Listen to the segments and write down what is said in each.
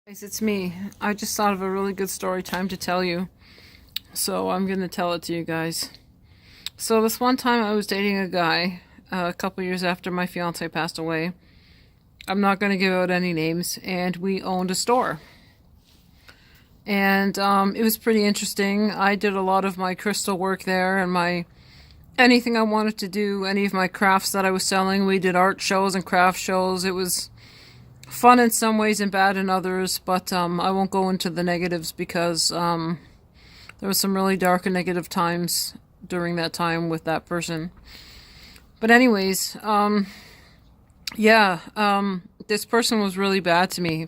Guys, it's me. I just thought of a really good story time to tell you. So I'm going to tell it to you guys. So this one time I was dating a guy a couple years after my fiance passed away. I'm not going to give out any names. And we owned a store. And it was pretty interesting. I did a lot of my crystal work there and anything I wanted to do, any of my crafts that I was selling. We did art shows and craft shows. It was fun in some ways and bad in others, but I won't go into the negatives because there was some really dark and negative times during that time with that person. But anyways, this person was really bad to me.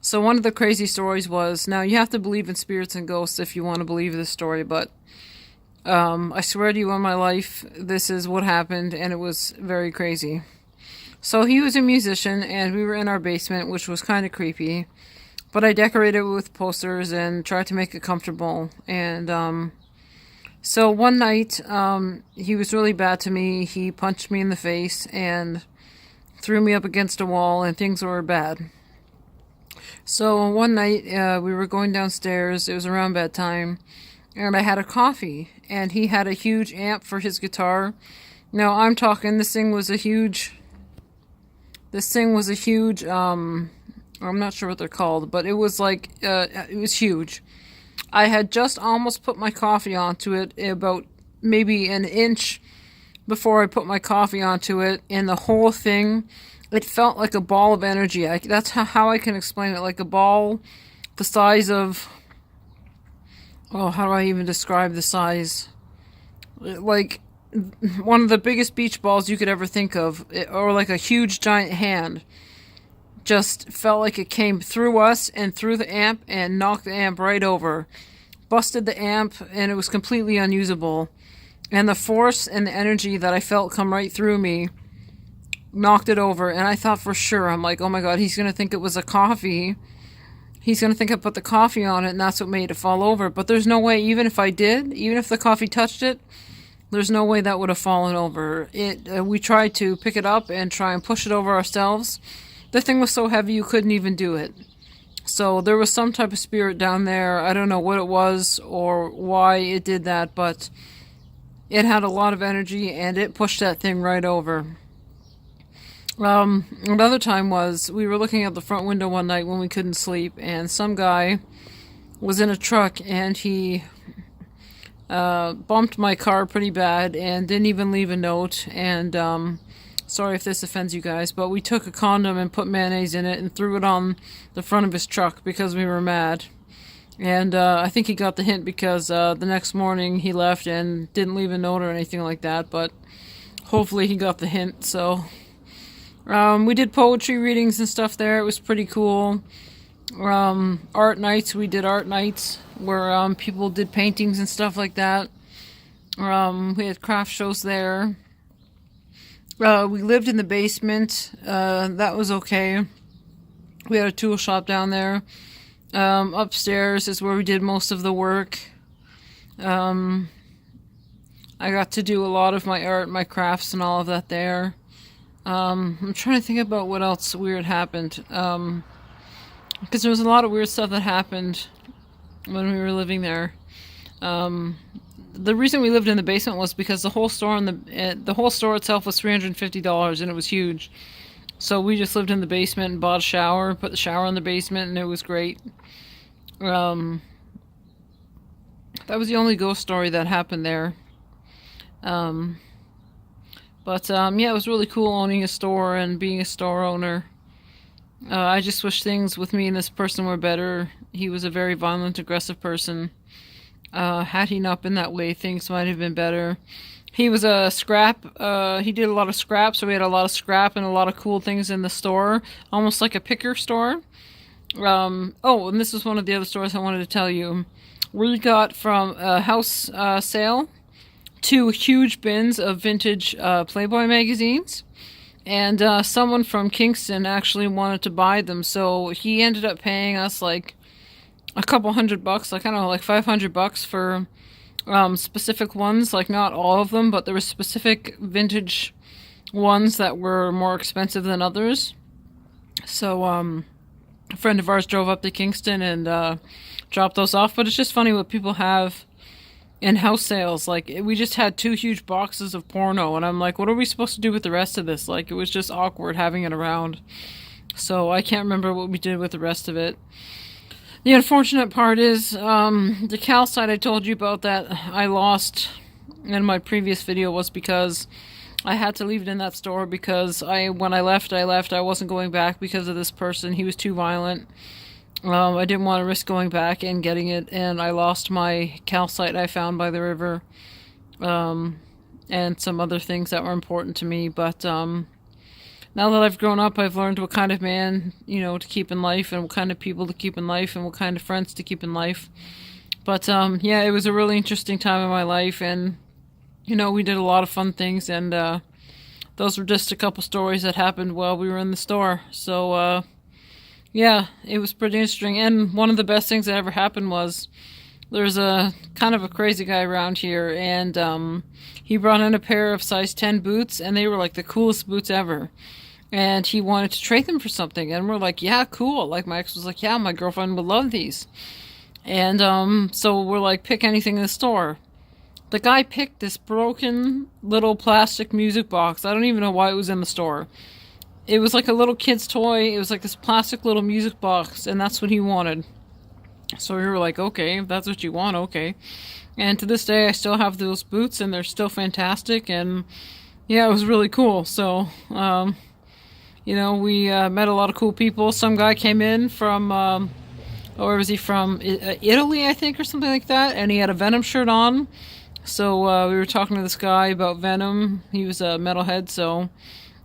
So one of the crazy stories was, now you have to believe in spirits and ghosts if you want to believe this story, but I swear to you on my life, this is what happened, and it was very crazy. So he was a musician, and we were in our basement, which was kind of creepy. But I decorated it with posters and tried to make it comfortable. And so one night, he was really bad to me. He punched me in the face and threw me up against a wall, and things were bad. So one night, we were going downstairs. It was around bedtime, and I had a coffee, and he had a huge amp for his guitar. Now, I'm talking, this thing was a huge, I'm not sure what they're called, but it was like, it was huge. I had just almost put my coffee onto it, about maybe an inch before I put my coffee onto it, and the whole thing, it felt like a ball of energy. That's how I can explain it, like a ball the size of, oh, how do I even describe the size? Like one of the biggest beach balls you could ever think of, or like a huge giant hand. Just felt like it came through us and through the amp and knocked the amp right over. Busted the amp, and it was completely unusable. And the force and the energy that I felt come right through me knocked it over. And I thought for sure, I'm like, oh my god, he's going to think it was a coffee. He's going to think I put the coffee on it, and that's what made it fall over. But there's no way, even if I did, even if the coffee touched it, there's no way that would have fallen over. We tried to pick it up and try and push it over ourselves. The thing was so heavy you couldn't even do it. So there was some type of spirit down there. I don't know what it was or why it did that, but it had a lot of energy and it pushed that thing right over. Another time was, we were looking out the front window one night when we couldn't sleep, and some guy was in a truck and he bumped my car pretty bad and didn't even leave a note. And sorry if this offends you guys, but we took a condom and put mayonnaise in it and threw it on the front of his truck because we were mad. And I think he got the hint because the next morning he left and didn't leave a note or anything like that, but hopefully he got the hint. So we did poetry readings and stuff there. It was pretty cool. Art nights, we did art nights where people did paintings and stuff like that. We had craft shows there. We lived in the basement. That was okay. We had a tool shop down there. Upstairs is where we did most of the work. I got to do a lot of my art, my crafts, and all of that there. I'm trying to think about what else weird happened. Because there was a lot of weird stuff that happened when we were living there. The reason we lived in the basement was because the whole store the whole store itself was $350, and it was huge. So we just lived in the basement and bought a shower, put the shower in the basement, and it was great. That was the only ghost story that happened there. Yeah, it was really cool owning a store and being a store owner. I just wish things with me and this person were better. He was a very violent, aggressive person. Had he not been that way, things might have been better. He was a scrap. He did a lot of scrap, so we had a lot of scrap and a lot of cool things in the store, almost like a picker store. And this is one of the other stores I wanted to tell you. We got from a house sale 2 huge bins of vintage Playboy magazines. And someone from Kingston actually wanted to buy them, so he ended up paying us like a couple $100, like I don't know, like $500 for specific ones. Like not all of them, but there were specific vintage ones that were more expensive than others. So A friend of ours drove up to Kingston and dropped those off. But it's just funny what people have in house sales. Like, we just had 2 huge boxes of porno, and I'm like, what are we supposed to do with the rest of this? Like, it was just awkward having it around. So I can't remember what we did with the rest of it. The unfortunate part is the calcite I told you about that I lost in my previous video was because I had to leave it in that store because when I left. I wasn't going back because of this person. He was too violent. I didn't want to risk going back and getting it, and I lost my calcite I found by the river, and some other things that were important to me. But now that I've grown up, I've learned what kind of man, to keep in life, and what kind of people to keep in life, and what kind of friends to keep in life. But yeah, it was a really interesting time in my life, and we did a lot of fun things, and those were just a couple stories that happened while we were in the store. So yeah, it was pretty interesting. And one of the best things that ever happened was there's a kind of a crazy guy around here, and he brought in a pair of size 10 boots, and they were like the coolest boots ever. And he wanted to trade them for something, and we're like, yeah, cool. Like, my ex was like, yeah, my girlfriend would love these. And so we're like, pick anything in the store. The guy picked this broken little plastic music box. I don't even know why it was in the store. It was like a little kid's toy. It was like this plastic little music box, and that's what he wanted. So we were like, okay, if that's what you want, okay. And to this day, I still have those boots, and they're still fantastic, and yeah, it was really cool. So, we met a lot of cool people. Some guy came in from, where was he from? Italy, I think, or something like that, and he had a Venom shirt on. So we were talking to this guy about Venom. He was a metalhead,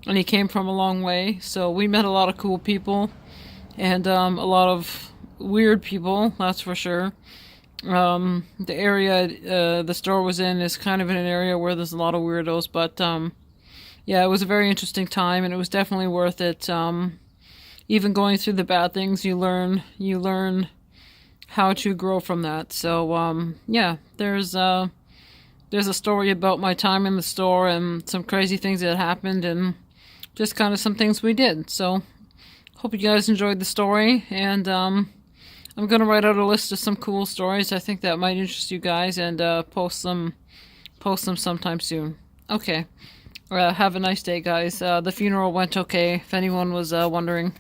and he came from a long way. So we met a lot of cool people, and a lot of weird people, that's for sure. The area the store was in is kind of in an area where there's a lot of weirdos, but yeah, it was a very interesting time, and it was definitely worth it. Even going through the bad things, you learn how to grow from that. So yeah, there's a story about my time in the store and some crazy things that happened, and just kind of some things we did. So hope you guys enjoyed the story, and I'm gonna write out a list of some cool stories I think that might interest you guys, and post them sometime soon. Okay, have a nice day, guys. The funeral went okay, if anyone was wondering.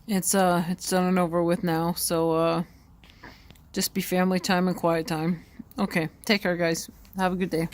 It's done and over with now, so just be family time and quiet time. Okay, take care, guys. Have a good day.